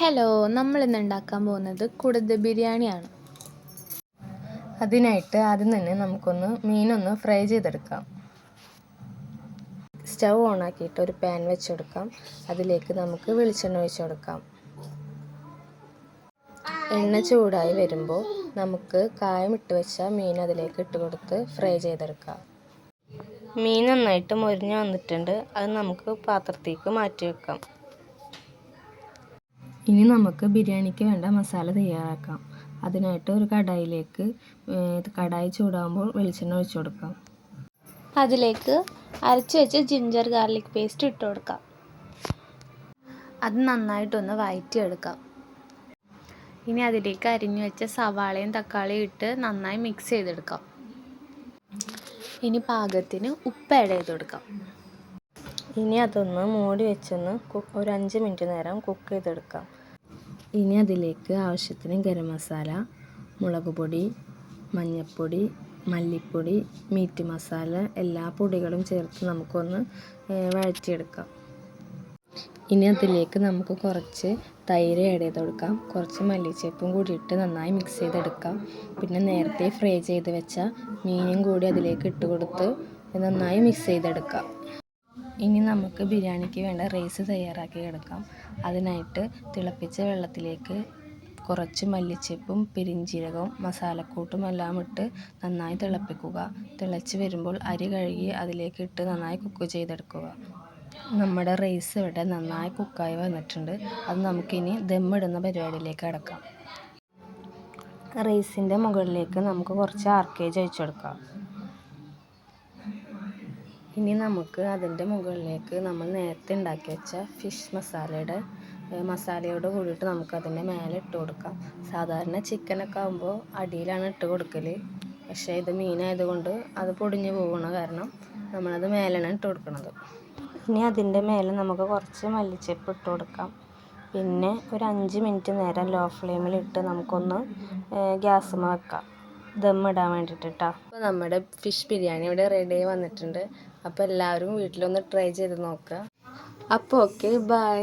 Hello, നമ്മളിന്ന് ഉണ്ടാക്കാൻ പോകുന്നത് കുടുത ബിരിയാണിയാണ്. അതിനായിട്ട് ആദ്യം തന്നെ നമുക്കൊന്ന് മീനൊന്ന് ഫ്രൈ ചെയ്തെടുക്കാം. സ്റ്റൗ ഓണാക്കിയിട്ട് ഒരു പാൻ വെച്ച് കൊടുക്കാം. അതിലേക്ക് നമുക്ക് വെളിച്ചെണ്ണ ഒഴിച്ച് കൊടുക്കാം. എണ്ണ ചൂടായി വരുമ്പോൾ നമുക്ക് കായം ഇട്ട് വെച്ച മീൻ അതിലേക്ക് ഇട്ട് കൊടുത്ത് ഫ്രൈ ചെയ്തെടുക്കാം. മീൻ നന്നായിട്ട് മൊരിഞ്ഞ് വന്നിട്ടുണ്ട്. അത് നമുക്ക് പാത്രത്തേക്ക് മാറ്റി വെക്കാം. ഇനി നമുക്ക് ബിരിയാണിക്ക് വേണ്ട മസാല തയ്യാറാക്കാം. അതിനായിട്ട് ഒരു കടായി ചൂടാകുമ്പോൾ വെളിച്ചെണ്ണ ഒഴിച്ചു കൊടുക്കാം. അതിലേക്ക് അരച്ച് വെച്ച ജിഞ്ചർ ഗാർലിക് പേസ്റ്റ് ഇട്ട് കൊടുക്കാം. അത് നന്നായിട്ടൊന്ന് വഴറ്റിയെടുക്കാം. ഇനി അതിലേക്ക് അരിഞ്ഞു വെച്ച സവാളയും തക്കാളിയും ഇട്ട് നന്നായി മിക്സ് ചെയ്തെടുക്കാം. ഇനി പാകത്തിന് ഉപ്പ് ആഡ് ചെയ്ത് കൊടുക്കാം. ഇനി അതൊന്ന് മൂടി വെച്ചൊന്ന് ഒരു 5 മിനിറ്റ് നേരം കുക്ക് ചെയ്തെടുക്കാം. ഇനി അതിലേക്ക് ആവശ്യത്തിന് ഗരം മസാല, മുളക് പൊടി, മഞ്ഞൾപ്പൊടി, മല്ലിപ്പൊടി, മീറ്റ് മസാല എല്ലാ പൊടികളും ചേർത്ത് നമുക്കൊന്ന് വഴറ്റിയെടുക്കാം. ഇനി അതിലേക്ക് നമുക്ക് കുറച്ച് തൈര് ആഡ് ചെയ്ത് കൊടുക്കാം. കുറച്ച് മല്ലിച്ചപ്പും കൂടി ഇട്ട് നന്നായി മിക്സ് ചെയ്തെടുക്കാം. പിന്നെ നേരത്തെ ഫ്രൈ ചെയ്ത് വെച്ച മീനും കൂടി അതിലേക്ക് ഇട്ട് കൊടുത്ത് നന്നായി മിക്സ് ചെയ്തെടുക്കാം. ഇനി നമുക്ക് ബിരിയാണിക്ക് വേണ്ട റൈസ് തയ്യാറാക്കി എടുക്കാം. അതിനായിട്ട് തിളപ്പിച്ച വെള്ളത്തിലേക്ക് കുറച്ച് മല്ലിച്ചപ്പും പെരിഞ്ജീരകവും മസാലക്കൂട്ടും എല്ലാം ഇട്ട് നന്നായി തിളപ്പിക്കുക. തിളച്ച് വരുമ്പോൾ അരി കഴുകി അതിലേക്ക് ഇട്ട് നന്നായി കുക്ക് ചെയ്തെടുക്കുക. നമ്മുടെ റൈസ് ഇവിടെ നന്നായി കുക്കായി വന്നിട്ടുണ്ട്. അത് നമുക്കിനി ദമ്മിടുന്ന പരിപാടിയിലേക്ക് കടക്കാം. റൈസിൻ്റെ മുകളിലേക്ക് നമുക്ക് കുറച്ച് ആർക്കേജ് ഒഴിച്ചു കൊടുക്കാം. ഇനി നമുക്ക് അതിൻ്റെ മുകളിലേക്ക് നമ്മൾ നേരത്തെ ഉണ്ടാക്കി വെച്ച ഫിഷ് മസാലയോട് കൂടിയിട്ട് നമുക്ക് അതിൻ്റെ മേലെ ഇട്ട് കൊടുക്കാം. സാധാരണ ചിക്കനൊക്കെ ആകുമ്പോൾ അടിയിലാണ് ഇട്ട് കൊടുക്കൽ. പക്ഷേ ഇത് മീനായതുകൊണ്ട് അത് പൊടിഞ്ഞു പോകുന്ന കാരണം നമ്മളത് മേലാണ് ഇട്ട് കൊടുക്കുന്നത്. ഇനി അതിൻ്റെ മേലെ നമുക്ക് കുറച്ച് മല്ലിച്ചപ്പ് ഇട്ട് കൊടുക്കാം. പിന്നെ ഒരു 5 മിനിറ്റ് നേരം ലോ ഫ്ലെയിമിലിട്ട് നമുക്കൊന്ന് ഗ്യാസുമ്മ വെക്കാം, ദമ്മിടാൻ വേണ്ടിയിട്ട് കേട്ടോ. അപ്പോൾ നമ്മുടെ ഫിഷ് ബിരിയാണി ഇവിടെ റെഡി ആയി വന്നിട്ടുണ്ട്. അപ്പോൾ എല്ലാവരും വീട്ടിലൊന്ന് ട്രൈ ചെയ്ത് നോക്കുക. അപ്പോൾ ഓക്കെ, ബൈ.